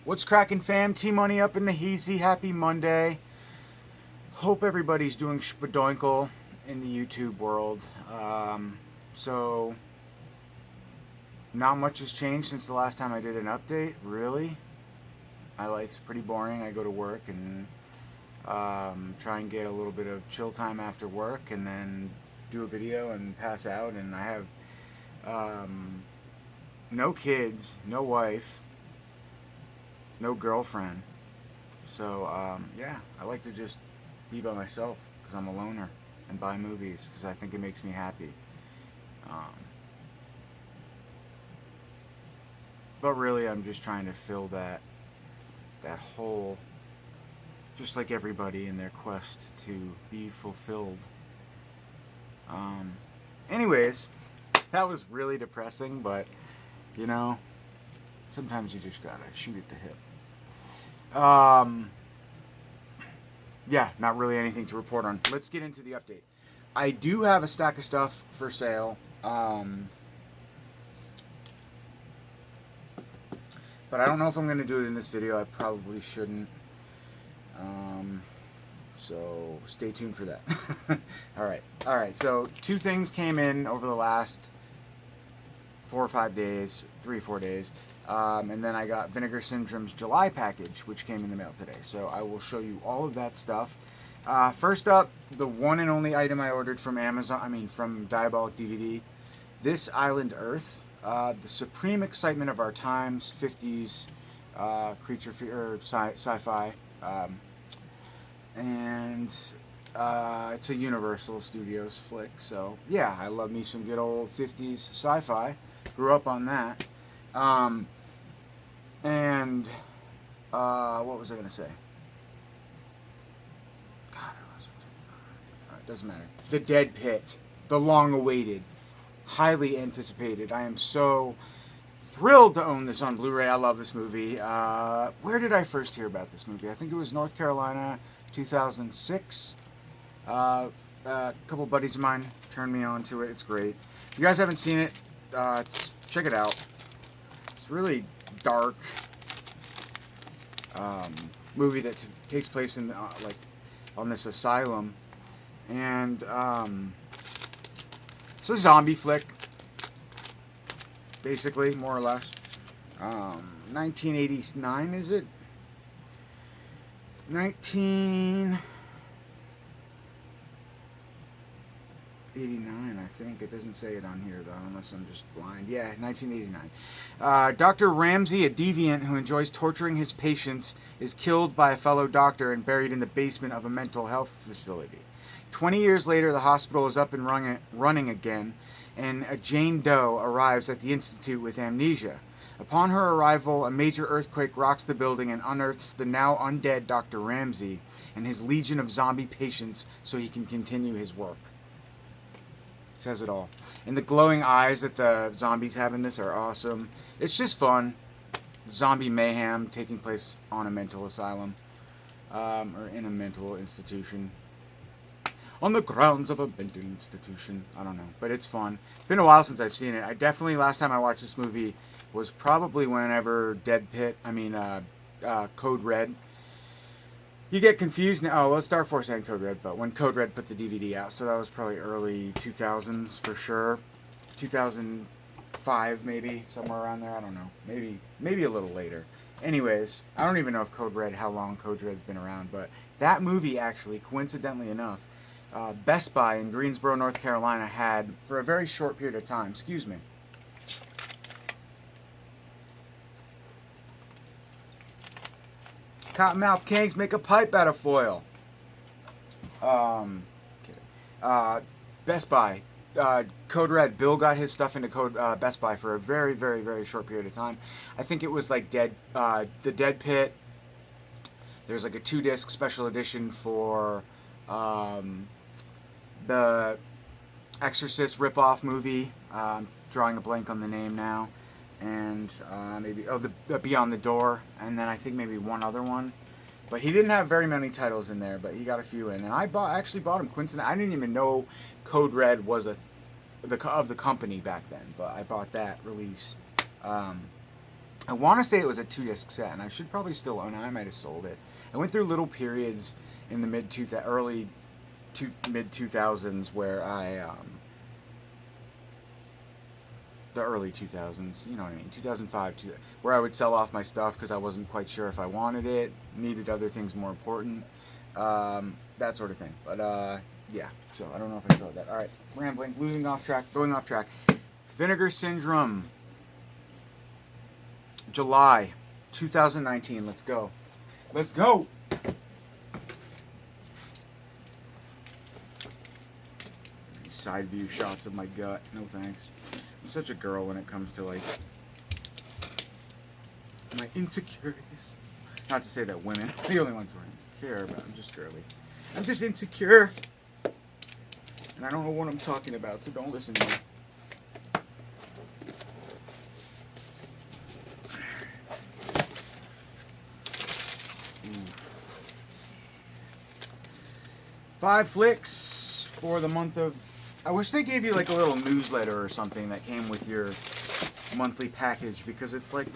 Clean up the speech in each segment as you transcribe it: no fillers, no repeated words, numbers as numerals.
What's cracking, fam? T-Money up in the heezy. Happy Monday. Hope everybody's doing spadoinkle in the YouTube world. So, not much has changed since the last time I did an update, really. My life's pretty boring. I go to work and try and get a little bit of chill time after work and then do a video and pass out. And I have no kids, no wife, no girlfriend. So, yeah, I like to just be by myself because I'm a loner and buy movies because I think it makes me happy. But really, I'm just trying to fill that hole, just like everybody in their quest to be fulfilled. Anyways, that was really depressing, but, you know, sometimes you just gotta shoot at the hip. Yeah, not really anything to report on. Let's get into the update. I do have a stack of stuff for sale. But I don't know if I'm going to do it in this video. I probably shouldn't. So stay tuned for that. Alright, so 2 things came in over the last 4 or 5 days, 3 or 4 days. And then I got Vinegar Syndrome's July package, which came in the mail today. So I will show you all of that stuff. First up, the one and only item I ordered from from Diabolic DVD. This Island Earth, the supreme excitement of our times, 50s creature or sci-fi. And it's a Universal Studios flick. So yeah, I love me some good old 50s sci-fi. Grew up on that. What was I going to say? God, it doesn't matter. The Dead Pit. The long-awaited. Highly anticipated. I am so thrilled to own this on Blu-ray. I love this movie. Where did I first hear about this movie? I think it was North Carolina, 2006. A couple buddies of mine turned me on to it. It's great. If you guys haven't seen it, check it out. It's really dark movie that takes place in on this asylum, and it's a zombie flick, basically, more or less. 1989, is it? 1989, I think. It doesn't say it on here, though, unless I'm just blind. Yeah, 1989. Dr. Ramsey, a deviant who enjoys torturing his patients, is killed by a fellow doctor and buried in the basement of a mental health facility. 20 years later, the hospital is up and running again, and a Jane Doe arrives at the institute with amnesia. Upon her arrival, a major earthquake rocks the building and unearths the now undead Dr. Ramsey and his legion of zombie patients so he can continue his work. Says it all. And the glowing eyes that the zombies have in this are awesome. It's just fun. Zombie mayhem taking place on a mental asylum. Or in a mental institution. On the grounds of a mental institution. I don't know. But it's fun. It's been a while since I've seen it. I definitely, last time I watched this movie was probably whenever Code Red. You get confused now. Oh, well, it's Dark Force and Code Red, but when Code Red put the DVD out, so that was probably early 2000s for sure. 2005 maybe, somewhere around there. I don't know. Maybe a little later. Anyways, I don't even know if how long Code Red's been around, but that movie actually, coincidentally enough, Best Buy in Greensboro, North Carolina had, for a very short period of time, excuse me, Cottonmouth Kings make a pipe out of foil. Best Buy. Code Red. Bill got his stuff into Best Buy for a very, very, very short period of time. I think it was like The Dead Pit. There's like a 2-disc special edition for the Exorcist ripoff movie. Drawing a blank on the name now. And the Beyond the Door, and then I think maybe one other one. But he didn't have very many titles in there, but he got a few in. And I actually bought him. Coincidentally, I didn't even know Code Red was of the company back then, but I bought that release. I want to say it was a 2-disc set, and I should probably still own it. I might have sold it. I went through little periods in the mid 2000s where the early 2000s, you know what I mean, 2005, where I would sell off my stuff because I wasn't quite sure if I wanted it, needed other things more important, that sort of thing. But yeah, so I don't know if I saw that. All right, rambling, going off track. Vinegar Syndrome July 2019. Let's go. Side view shots of my gut. No thanks. I'm such a girl when it comes to like my insecurities. Not to say that women are the only ones who are insecure, but I'm just girly. I'm just insecure. And I don't know what I'm talking about, so don't listen to me. Five flicks for the month of... I wish they gave you like a little newsletter or something that came with your monthly package, because it's like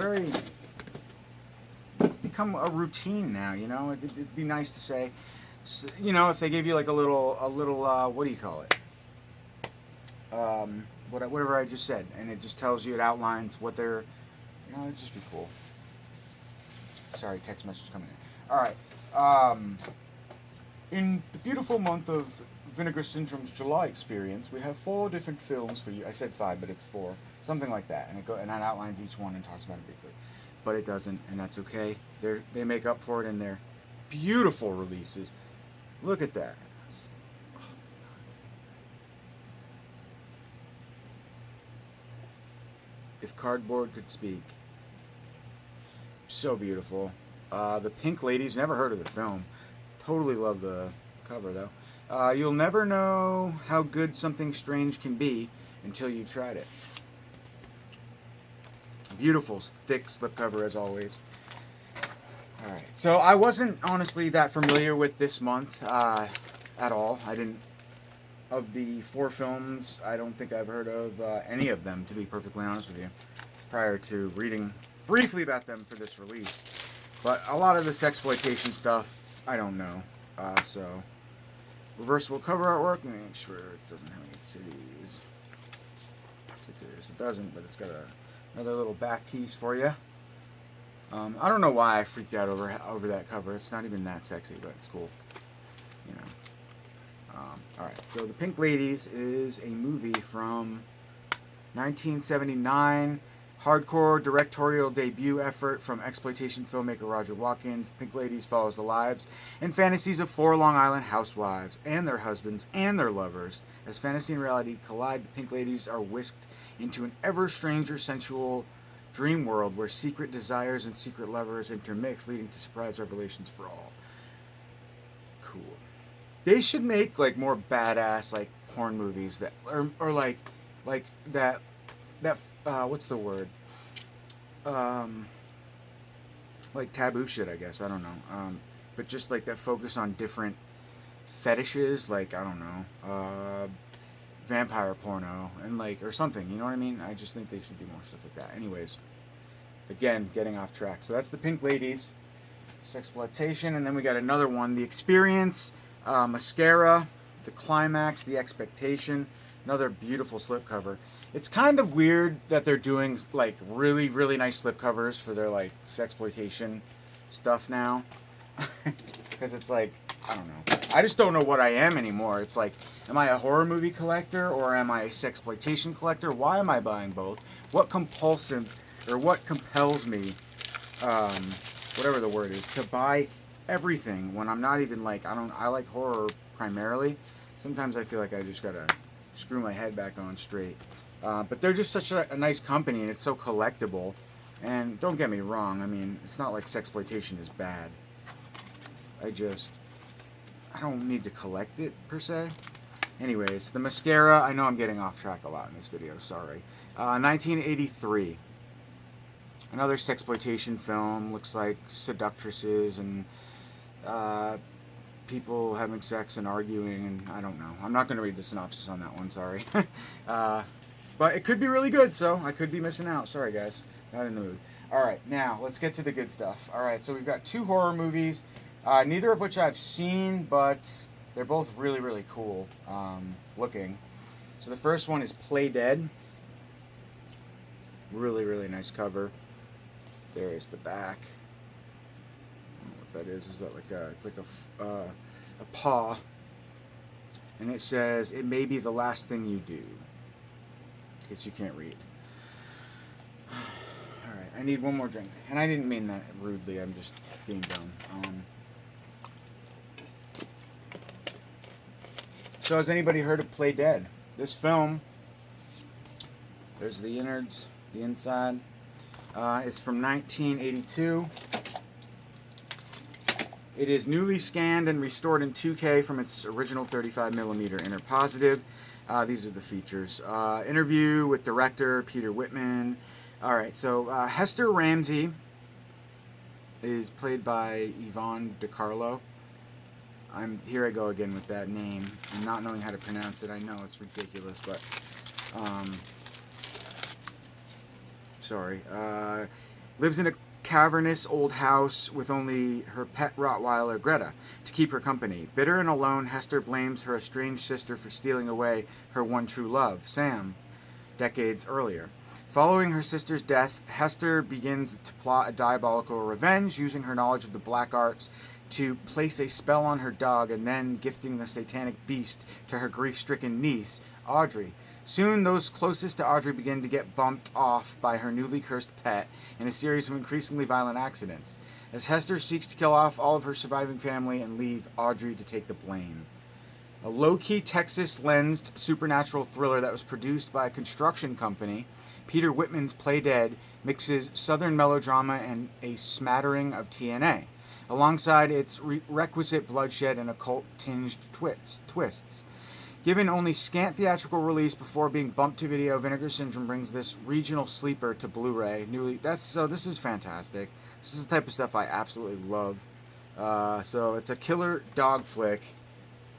it's become a routine now, you know? It'd be nice to say, you know, if they gave you like a little what do you call it? Whatever I just said, and it just tells you, it outlines what they're, you know, it'd just be cool. Sorry, text message coming in. All right. In the beautiful month of Vinegar Syndrome's July experience, we have 4 different films for you. I said 5, but it's 4, something like that, and it outlines each one and talks about it briefly. But it doesn't, and that's okay. They make up for it in their beautiful releases. Look at that. If cardboard could speak. So beautiful. The Pink Ladies, never heard of the film. Totally love the cover though. You'll never know how good something strange can be until you've tried it. Beautiful, thick slipcover as always. Alright, so I wasn't honestly that familiar with this month at all. I didn't, of the 4 films, I don't think I've heard of any of them, to be perfectly honest with you, prior to reading briefly about them for this release. But a lot of this exploitation stuff, I don't know. So, reversible cover artwork, make sure it doesn't have any titties. It doesn't, but it's got another little back piece for you. I don't know why I freaked out over that cover. It's not even that sexy, but it's cool. You know. Alright, so The Pink Ladies is a movie from 1979. Hardcore directorial debut effort from exploitation filmmaker Roger Watkins. Pink Ladies follows the lives and fantasies of 4 Long Island housewives and their husbands and their lovers. As fantasy and reality collide, the Pink Ladies are whisked into an ever stranger sensual dream world where secret desires and secret lovers intermix, leading to surprise revelations for all. Cool. They should make like more badass like porn movies that or like that what's the word? Like taboo shit, I guess. I don't know. But just like that focus on different fetishes, like, I don't know, vampire porno and like, or something, you know what I mean? I just think they should do more stuff like that. Anyways, again, getting off track. So that's The Pink Ladies, Sexploitation, and then we got another one, The Experience, Mascara, The Climax, The Expectation, another beautiful slipcover. It's kind of weird that they're doing like really, really nice slipcovers for their like sexploitation stuff now. Because it's like, I don't know. I just don't know what I am anymore. It's like, am I a horror movie collector or am I a sexploitation collector? Why am I buying both? What compels me, whatever the word is, to buy everything when I'm not even like, I like horror primarily. Sometimes I feel like I just gotta screw my head back on straight. But they're just such a nice company, and it's so collectible. And don't get me wrong, I mean, it's not like sexploitation is bad. I don't need to collect it, per se. Anyways, the Mascara, I know I'm getting off track a lot in this video, sorry. 1983. Another sexploitation film, looks like seductresses and people having sex and arguing, and I don't know. I'm not going to read the synopsis on that one, sorry. But it could be really good, so I could be missing out. Sorry, guys. Not in the mood. All right, now let's get to the good stuff. All right, so we've got 2 horror movies, neither of which I've seen, but they're both really, really cool looking. So the first one is Play Dead. Really, really nice cover. There is the back. I don't know what that is. Is that like it's like a paw. And it says, "It may be the last thing you do." In case you can't read. Alright, I need one more drink. And I didn't mean that rudely, I'm just being dumb. So has anybody heard of Play Dead? This film, there's the innards, the inside. It's from 1982. It is newly scanned and restored in 2K from its original 35mm inner positive. These are the features. Interview with director Peter Whitman. Alright, so Hester Ramsey is played by Yvonne DiCarlo. Here I go again with that name and not knowing how to pronounce it. I know it's ridiculous, but sorry. Lives in a cavernous old house with only her pet Rottweiler Greta to keep her company. Bitter and alone, Hester blames her estranged sister for stealing away her one true love, Sam, decades earlier. Following her sister's death, Hester begins to plot a diabolical revenge using her knowledge of the black arts to place a spell on her dog and then gifting the satanic beast to her grief-stricken niece, Audrey. Soon, those closest to Audrey begin to get bumped off by her newly cursed pet in a series of increasingly violent accidents, as Hester seeks to kill off all of her surviving family and leave Audrey to take the blame. A low-key Texas-lensed supernatural thriller that was produced by a construction company, Peter Whitman's Play Dead mixes southern melodrama and a smattering of TNA, alongside its requisite bloodshed and occult-tinged twists. Given only scant theatrical release before being bumped to video, Vinegar Syndrome brings this regional sleeper to Blu-ray. This is fantastic. This is the type of stuff I absolutely love. So it's a killer dog flick.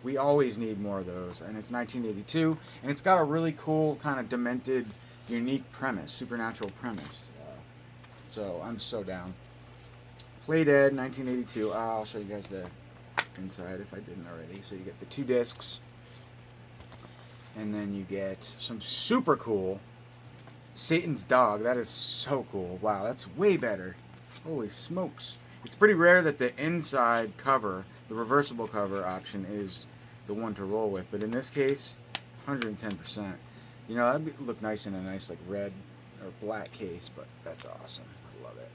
We always need more of those. And it's 1982. And it's got a really cool, kind of demented, unique premise, supernatural premise. So I'm so down. Play Dead, 1982. I'll show you guys the inside if I didn't already. So you get the 2 discs. And then you get some super cool Satan's Dog. That is so cool. Wow, that's way better. Holy smokes. It's pretty rare that the inside cover, the reversible cover option, is the one to roll with. But in this case, 110%. You know, that would look nice in a nice like red or black case, but that's awesome. I love it.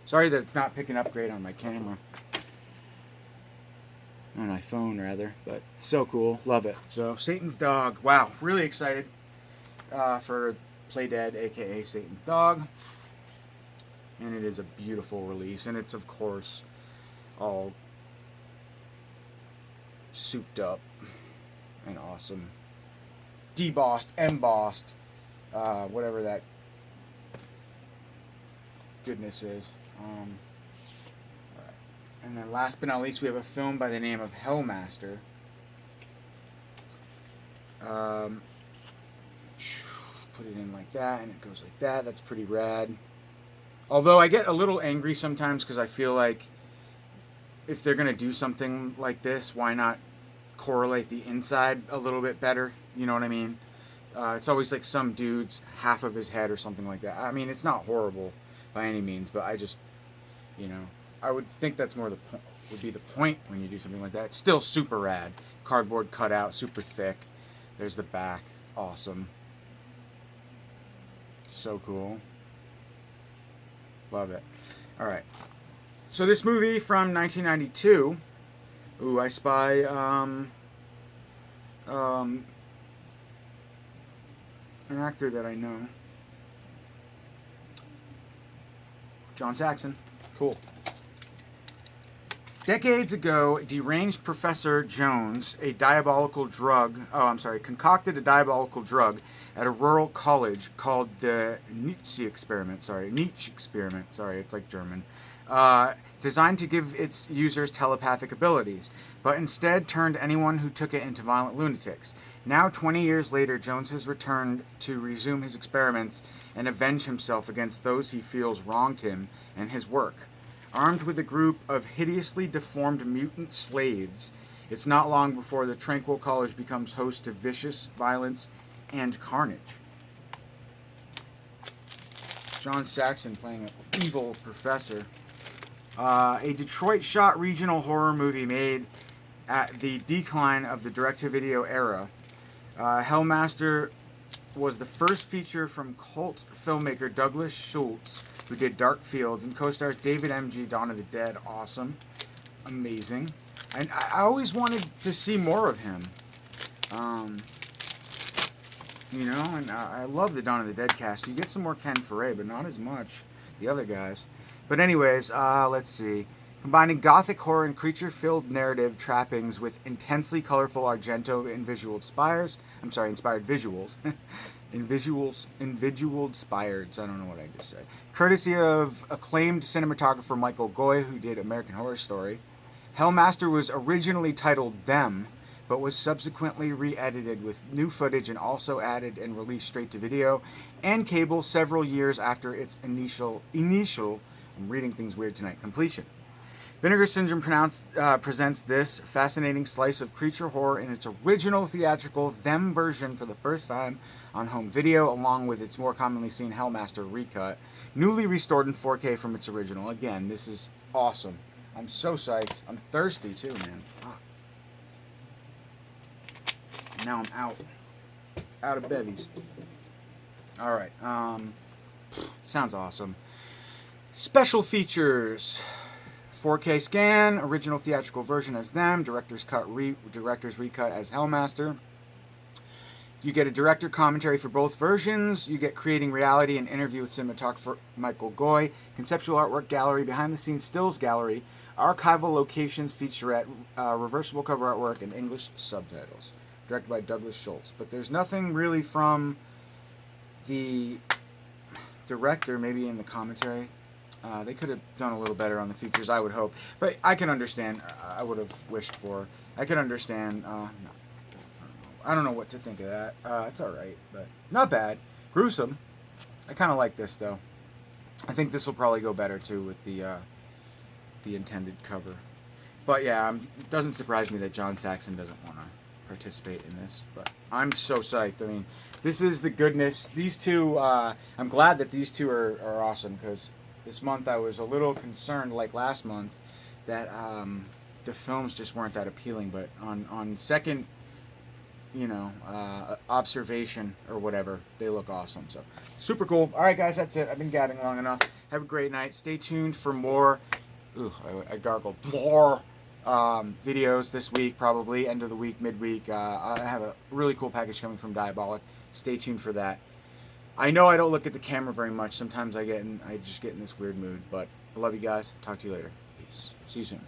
Sorry that it's not picking up great on my camera. On my phone, rather. But so cool. Love it. So, Satan's Dog. Wow. Really excited for Play Dead, a.k.a. Satan's Dog. And it is a beautiful release. And it's, of course, all souped up and awesome. Debossed, embossed, whatever that goodness is. And then last but not least, we have a film by the name of Hellmaster. Put it in like that, and it goes like that. That's pretty rad. Although I get a little angry sometimes because I feel like if they're going to do something like this, why not correlate the inside a little bit better? You know what I mean? It's always like some dude's half of his head or something like that. I mean, it's not horrible by any means, but I just, you know, I would think that's more would be the point when you do something like that. It's still super rad. Cardboard cutout, super thick. There's the back. Awesome. So cool. Love it. Alright. So this movie from 1992. Ooh, I spy an actor that I know. John Saxon. Cool. Decades ago, deranged Professor Jones, concocted a diabolical drug at a rural college called the Nietzsche experiment. Sorry, it's like German. designed to give its users telepathic abilities, but instead turned anyone who took it into violent lunatics. Now, 20 years later, Jones has returned to resume his experiments and avenge himself against those he feels wronged him and his work. Armed with a group of hideously deformed mutant slaves, it's not long before the Tranquil College becomes host to vicious violence and carnage. John Saxon playing an evil professor. A Detroit-shot regional horror movie made at the decline of the direct-to-video era. Hellmaster was the first feature from cult filmmaker Douglas Schultz, who did Dark Fields, and co-stars David M.G., Dawn of the Dead. Awesome. Amazing. And I always wanted to see more of him. And I love the Dawn of the Dead cast. You get some more Ken Foray, but not as much the other guys. But anyways, let's see. Combining gothic horror and creature-filled narrative trappings with intensely colorful Argento inspired visuals. Inspired. I don't know what I just said. Courtesy of acclaimed cinematographer Michael Goy, who did American Horror Story. Hellmaster was originally titled Them, but was subsequently re-edited with new footage and also added and released straight to video and cable several years after its initial I'm reading things weird tonight, completion. Vinegar Syndrome presents this fascinating slice of creature horror in its original theatrical Them version for the first time on home video, along with its more commonly seen Hellmaster recut, newly restored in 4K from its original. Again, this is awesome. I'm so psyched. I'm thirsty too, man. Now I'm out of bevies. All right. Sounds awesome. Special features. 4K scan, original theatrical version as Them, director's recut as Hellmaster. You get a director commentary for both versions. You get Creating Reality, an interview with cinematographer Michael Goy, conceptual artwork gallery, behind-the-scenes stills gallery, archival locations featurette, reversible cover artwork, and English subtitles. Directed by Douglas Schultz. But there's nothing really from the director, maybe in the commentary. They could have done a little better on the features, I would hope. But I can understand. I would have wished for. I can understand. I don't know what to think of that. It's alright, but not bad. Gruesome. I kind of like this, though. I think this will probably go better, too, with the intended cover. But yeah, it doesn't surprise me that John Saxon doesn't want to participate in this. But I'm so psyched. I mean, this is the goodness. These two, I'm glad that these two are awesome, because this month I was a little concerned, like last month, that the films just weren't that appealing. But on second, observation or whatever, they look awesome. So super cool. All right, guys, that's it. I've been gabbing long enough. Have a great night. Stay tuned for more. I gargled more videos this week, probably end of the week, midweek. I have a really cool package coming from Diabolic. Stay tuned for that. I know I don't look at the camera very much. Sometimes I just get in this weird mood, but I love you guys. Talk to you later. Peace. See you soon.